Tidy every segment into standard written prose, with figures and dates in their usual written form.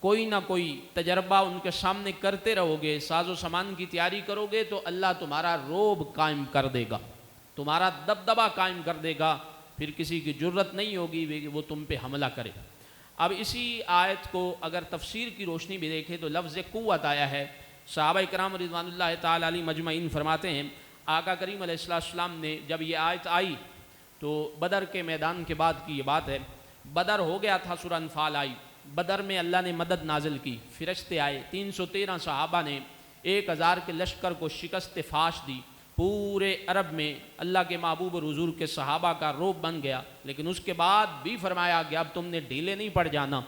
کوئی نہ کوئی تجربہ ان کے سامنے کرتے رہو گے، ساز و سامان کی تیاری کرو گے، تو اللہ تمہارا روب قائم کر دے گا، تمہارا دبدبہ قائم کر دے گا، پھر کسی کی جرت نہیں ہوگی کہ وہ تم پہ حملہ کرے۔ اب اسی آیت کو اگر تفسیر کی روشنی بھی دیکھیں تو لفظ قوت آیا ہے۔ صحابہ کرام رضوان اللہ تعالیٰ علیہ مجمعین فرماتے ہیں آقا کریم علیہ السلام نے جب یہ آیت آئی تو بدر کے میدان کے بعد کی یہ بات ہے، بدر ہو گیا تھا، سورہ انفال آئی، بدر میں اللہ نے مدد نازل کی، فرشتے آئے، 313 صحابہ نے 1000 کے لشکر کو شکست فاش دی، پورے عرب میں اللہ کے محبوب اور حضور کے صحابہ کا روب بن گیا۔ لیکن اس کے بعد بھی فرمایا کہ اب تم نے ڈھیلے نہیں پڑ جانا،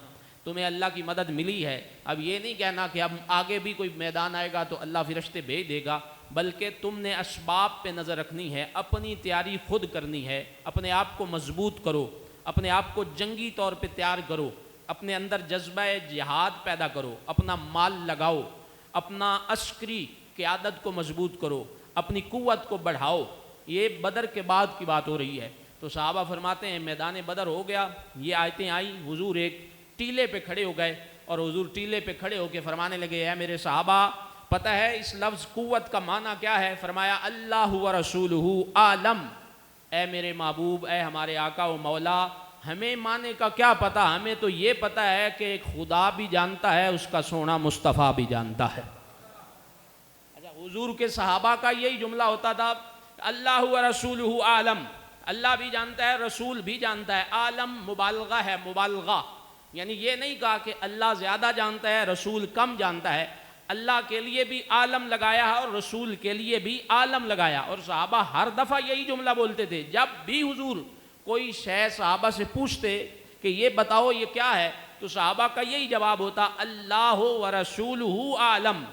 تمہیں اللہ کی مدد ملی ہے، اب یہ نہیں کہنا کہ اب آگے بھی کوئی میدان آئے گا تو اللہ فرشتے بھیج دے گا، بلکہ تم نے اسباب پہ نظر رکھنی ہے، اپنی تیاری خود کرنی ہے، اپنے آپ کو مضبوط کرو، اپنے آپ کو جنگی طور پہ تیار کرو، اپنے اندر جذبہ جہاد پیدا کرو، اپنا مال لگاؤ، اپنا عسکری قیادت کو مضبوط کرو، اپنی قوت کو بڑھاؤ۔ یہ بدر کے بعد کی بات ہو رہی ہے۔ تو صحابہ فرماتے ہیں میدان بدر ہو گیا، یہ آیتیں آئیں، حضور ایک ٹیلے پہ کھڑے ہو گئے اور حضور ٹیلے پہ کھڑے ہو کے فرمانے لگے اے میرے صحابہ، پتہ ہے اس لفظ قوت کا معنی کیا ہے؟ فرمایا اللہ و رسولہ عالم، اے میرے محبوب، اے ہمارے آقا و مولا، ہمیں معنی کا کیا پتہ، ہمیں تو یہ پتہ ہے کہ خدا بھی جانتا ہے، اس کا سونا مصطفیٰ بھی جانتا ہے۔ اچھا، حضور کے صحابہ کا یہی جملہ ہوتا تھا، اللہ و رسولہ عالم، اللہ بھی جانتا ہے، رسول بھی جانتا ہے۔ عالم مبالغہ ہے، مبالغہ، یعنی یہ نہیں کہا کہ اللہ زیادہ جانتا ہے، رسول کم جانتا ہے، اللہ کے لیے بھی عالم لگایا ہے اور رسول کے لیے بھی عالم لگایا۔ اور صحابہ ہر دفعہ یہی جملہ بولتے تھے، جب بھی حضور کوئی شے صحابہ سے پوچھتے کہ یہ بتاؤ یہ کیا ہے، تو صحابہ کا یہی جواب ہوتا اللہ و رسولہ عالم،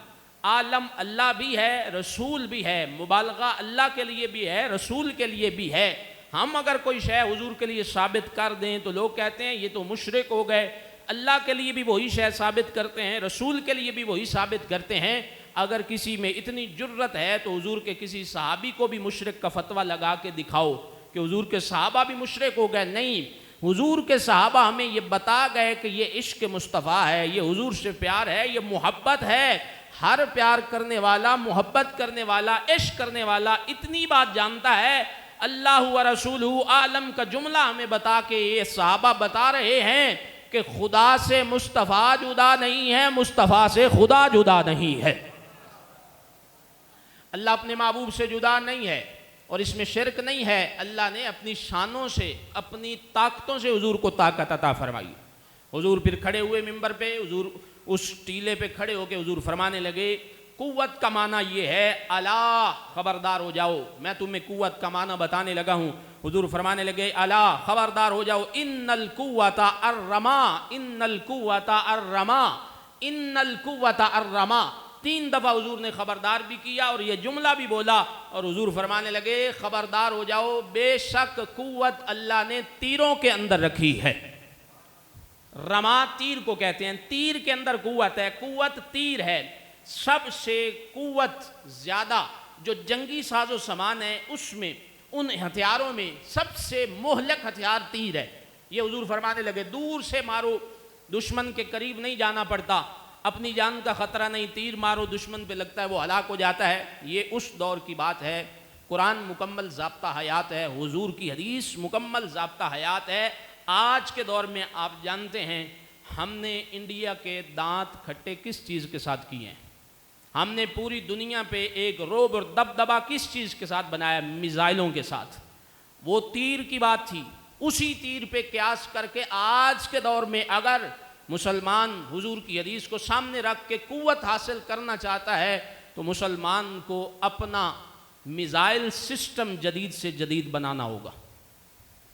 عالم اللہ بھی ہے، رسول بھی ہے، مبالغہ اللہ کے لیے بھی ہے، رسول کے لیے بھی ہے۔ ہم اگر کوئی شے حضور کے لیے ثابت کر دیں تو لوگ کہتے ہیں یہ تو مشرک ہو گئے، اللہ کے لیے بھی وہی شے ثابت کرتے ہیں، رسول کے لیے بھی وہی ثابت کرتے ہیں۔ اگر کسی میں اتنی جرت ہے تو حضور کے کسی صحابی کو بھی مشرک کا فتویٰ لگا کے دکھاؤ کہ حضور کے صحابہ بھی مشرک ہو گئے۔ نہیں، حضور کے صحابہ ہمیں یہ بتا گئے کہ یہ عشق مصطفیٰ ہے، یہ حضور سے پیار ہے، یہ محبت ہے۔ ہر پیار کرنے والا، محبت کرنے والا، عشق کرنے والا اتنی بات جانتا ہے۔ اللہ و رسولہ عالم کا جملہ ہمیں بتا کے یہ صحابہ بتا رہے ہیں کہ خدا سے مصطفیٰ جدا نہیں ہے، مصطفیٰ سے خدا جدا نہیں ہے۔ اللہ اپنے محبوب سے جدا نہیں ہے اور اس میں شرک نہیں ہے۔ اللہ نے اپنی شانوں سے، اپنی طاقتوں سے حضور کو طاقت عطا فرمائی۔ حضور پھر کھڑے ہوئے منبر پہ، حضور اس ٹیلے پہ کھڑے ہو کے حضور فرمانے لگے قوت کا معنی یہ ہے، الا خبردار ہو جاؤ، میں تمہیں قوت کا معنی بتانے لگا ہوں۔ حضور فرمانے لگے الا خبردار ہو جاؤ، ان القوت الرما، ان القوت الرما، ان القوت الرما، 3 دفعہ حضور نے خبردار بھی کیا اور یہ جملہ بھی بولا، اور حضور فرمانے لگے خبردار ہو جاؤ، بے شک قوت اللہ نے تیروں کے اندر رکھی ہے۔ رما تیر کو کہتے ہیں، تیر کے اندر قوت ہے، قوت تیر ہے۔ سب سے قوت زیادہ جو جنگی ساز و سامان ہے اس میں، ان ہتھیاروں میں سب سے مہلک ہتھیار تیر ہے۔ یہ حضور فرمانے لگے دور سے مارو، دشمن کے قریب نہیں جانا پڑتا، اپنی جان کا خطرہ نہیں، تیر مارو دشمن پہ لگتا ہے وہ ہلاک ہو جاتا ہے۔ یہ اس دور کی بات ہے۔ قرآن مکمل ضابطہ حیات ہے، حضور کی حدیث مکمل ضابطہ حیات ہے۔ آج کے دور میں آپ جانتے ہیں ہم نے انڈیا کے دانت کھٹے کس چیز کے ساتھ کیے ہیں؟ ہم نے پوری دنیا پہ ایک رعب اور دبدبا کس چیز کے ساتھ بنایا؟ میزائلوں کے ساتھ۔ وہ تیر کی بات تھی، اسی تیر پہ قیاس کر کے آج کے دور میں اگر مسلمان حضور کی حدیث کو سامنے رکھ کے قوت حاصل کرنا چاہتا ہے تو مسلمان کو اپنا میزائل سسٹم جدید سے جدید بنانا ہوگا۔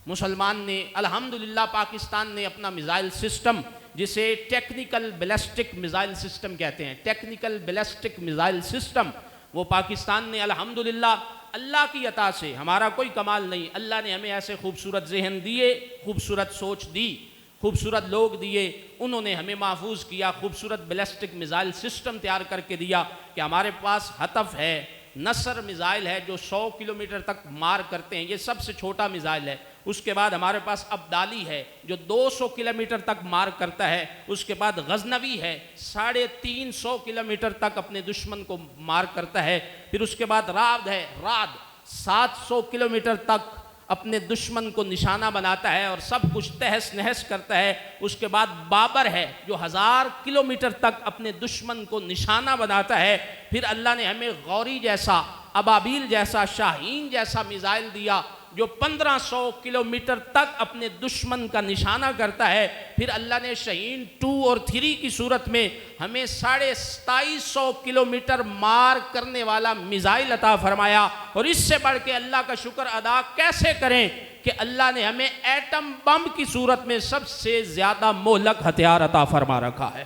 مسلمان نے الحمدللہ، پاکستان نے اپنا میزائل سسٹم، جسے ٹیکنیکل بیلسٹک میزائل سسٹم کہتے ہیں، ٹیکنیکل بیلسٹک میزائل سسٹم، وہ پاکستان نے الحمدللہ اللہ کی عطا سے، ہمارا کوئی کمال نہیں، اللہ نے ہمیں ایسے خوبصورت ذہن دیے، خوبصورت سوچ دی، خوبصورت لوگ دیے، انہوں نے ہمیں محفوظ کیا، خوبصورت بیلسٹک میزائل سسٹم تیار کر کے دیا کہ ہمارے پاس ہتف ہے، نصر میزائل ہے جو 100 کلومیٹر تک مار کرتے ہیں، یہ سب سے چھوٹا میزائل ہے، اس کے بعد ہمارے پاس ابدالی ہے جو 200 کلومیٹر تک مار کرتا ہے، اس کے بعد غزنوی ہے 350 کلومیٹر تک اپنے دشمن کو مار کرتا ہے، پھر اس کے بعد رعد ہے، رعد 700 کلومیٹر تک اپنے دشمن کو نشانہ بناتا ہے اور سب کچھ تہس نہس کرتا ہے، اس کے بعد بابر ہے جو 1000 کلومیٹر تک اپنے دشمن کو نشانہ بناتا ہے، پھر اللہ نے ہمیں غوری جیسا، ابابیل جیسا، شاہین جیسا میزائل دیا جو 1500 کلومیٹر تک اپنے دشمن کا نشانہ کرتا ہے، پھر اللہ نے شاہین 2 اور 3 کی صورت میں ہمیں 2750 کلومیٹر مار کرنے والا میزائل عطا فرمایا، اور اس سے بڑھ کے اللہ کا شکر ادا کیسے کریں کہ اللہ نے ہمیں ایٹم بم کی صورت میں سب سے زیادہ مہلک ہتھیار عطا فرما رکھا ہے۔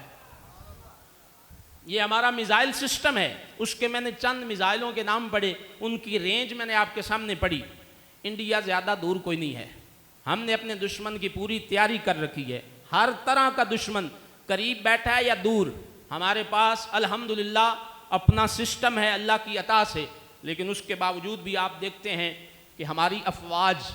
یہ ہمارا میزائل سسٹم ہے، اس کے میں نے چند میزائلوں کے نام پڑھے، ان کی رینج میں نے آپ کے سامنے پڑھی۔ انڈیا زیادہ دور کوئی نہیں ہے، ہم نے اپنے دشمن کی پوری تیاری کر رکھی ہے، ہر طرح کا دشمن قریب بیٹھا ہے یا دور، ہمارے پاس الحمدللہ اپنا سسٹم ہے اللہ کی عطا سے، لیکن اس کے باوجود بھی آپ دیکھتے ہیں کہ ہماری افواج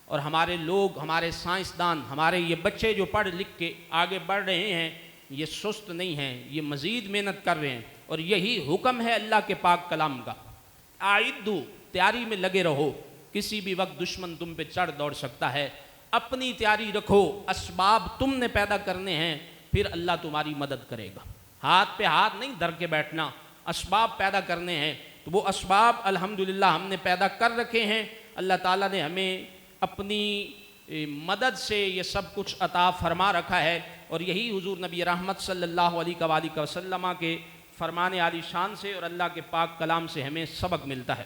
اور ہمارے لوگ، ہمارے سائنسدان، ہمارے یہ بچے جو پڑھ لکھ کے آگے بڑھ رہے ہیں، یہ سست نہیں ہیں، یہ مزید محنت کر رہے ہیں، اور یہی حکم ہے اللہ کے پاک کلام کا، اعدوا، تیاری میں لگے رہو، کسی بھی وقت دشمن تم پہ چڑھ دوڑ سکتا ہے، اپنی تیاری رکھو، اسباب تم نے پیدا کرنے ہیں، پھر اللہ تمہاری مدد کرے گا، ہاتھ پہ ہاتھ نہیں دھر کے بیٹھنا، اسباب پیدا کرنے ہیں، تو وہ اسباب الحمدللہ ہم نے پیدا کر رکھے ہیں، اللہ تعالیٰ نے ہمیں اپنی مدد سے یہ سب کچھ عطا فرما رکھا ہے، اور یہی حضور نبی رحمت صلی اللہ علیہ وآلہ وسلم کے فرمان عالی شان سے اور اللہ کے پاک کلام سے ہمیں سبق ملتا ہے۔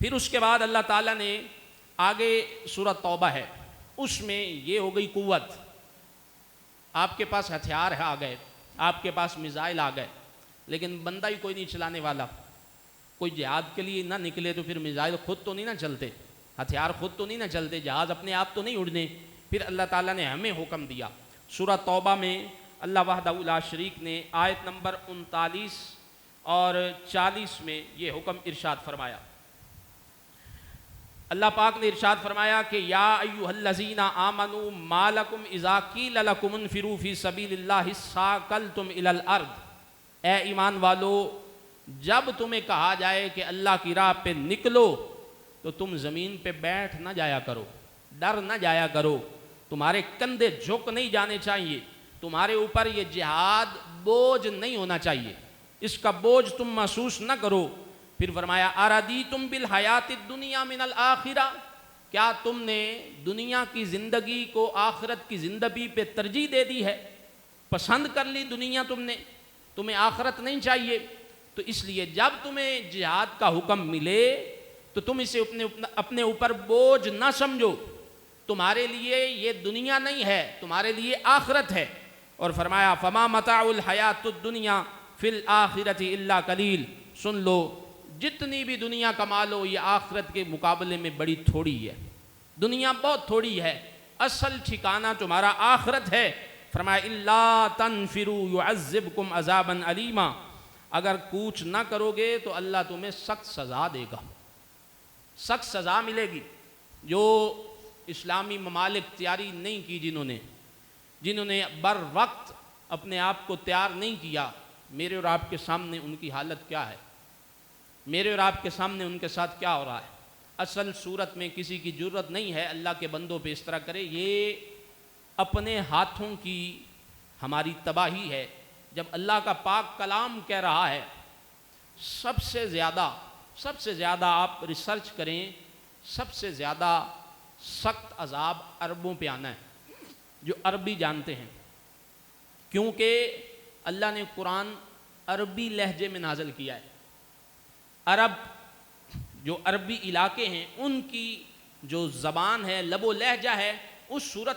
پھر اس کے بعد اللہ تعالیٰ نے آگے سورہ توبہ ہے، اس میں یہ ہو گئی قوت، آپ کے پاس ہتھیار آ گئے، آپ کے پاس میزائل آ گئے، لیکن بندہ ہی کوئی نہیں چلانے والا، کوئی جہاد کے لیے نہ نکلے تو پھر میزائل خود تو نہیں نہ چلتے، ہتھیار خود تو نہیں نہ چلتے، جہاز اپنے آپ تو نہیں اڑنے، پھر اللہ تعالیٰ نے ہمیں حکم دیا۔ سورہ توبہ میں اللہ وحدہ لا شریک نے آیت نمبر 39 اور 40 میں یہ حکم ارشاد فرمایا، اللہ پاک نے ارشاد فرمایا کہ یا ایھا الذین آمنوا ما لکم اذا قیل لکم انفروا فی سبیل اللہ ثاقلتم الی الارض، اے ایمان والو جب تمہیں کہا جائے کہ اللہ کی راہ پہ نکلو تو تم زمین پہ بیٹھ نہ جایا کرو، ڈر نہ جایا کرو، تمہارے کندھے جھک نہیں جانے چاہیے، تمہارے اوپر یہ جہاد بوجھ نہیں ہونا چاہیے، اس کا بوجھ تم محسوس نہ کرو۔ پھر فرمایا اَرَضِیتُم بِالْحَیَاةِ الدُّنْیَا مِنَ الْآخِرَةِ، کیا تم نے دنیا کی زندگی کو آخرت کی زندگی پہ ترجیح دے دی ہے، پسند کر لی دنیا تم نے، تمہیں آخرت نہیں چاہیے، تو اس لیے جب تمہیں جہاد کا حکم ملے تو تم اسے اپنے اوپر بوجھ نہ سمجھو، تمہارے لیے یہ دنیا نہیں ہے، تمہارے لیے آخرت ہے۔ اور فرمایا فَمَا مَتَاعُ الْحَیَاةُ الدُّنْیَا فِی الْآخِرَةِ إِلَّا قَلِیلٌ، سن لو جتنی بھی دنیا کما لو یہ آخرت کے مقابلے میں بڑی تھوڑی ہے، دنیا بہت تھوڑی ہے، اصل ٹھکانہ تمہارا آخرت ہے۔ فرمایا اِلَّا تَنْفِرُوا يُعَذِّبْكُمْ عَذَابًا عَلِیمًا، اگر کوچ نہ کرو گے تو اللہ تمہیں سخت سزا دے گا، سخت سزا ملے گی۔ جو اسلامی ممالک تیاری نہیں کی، جنہوں نے بر وقت اپنے آپ کو تیار نہیں کیا، میرے اور آپ کے سامنے ان کی حالت کیا ہے، میرے اور آپ کے سامنے ان کے ساتھ کیا ہو رہا ہے۔ اصل صورت میں کسی کی جرت نہیں ہے اللہ کے بندوں پہ اس طرح کرے، یہ اپنے ہاتھوں کی ہماری تباہی ہے۔ جب اللہ کا پاک کلام کہہ رہا ہے سب سے زیادہ آپ ریسرچ کریں، سب سے زیادہ سخت عذاب عربوں پہ آنا ہے، جو عربی جانتے ہیں، کیونکہ اللہ نے قرآن عربی لہجے میں نازل کیا ہے۔ عرب جو عربی علاقے ہیں ان کی جو زبان ہے، لب و لہجہ ہے، اس صورت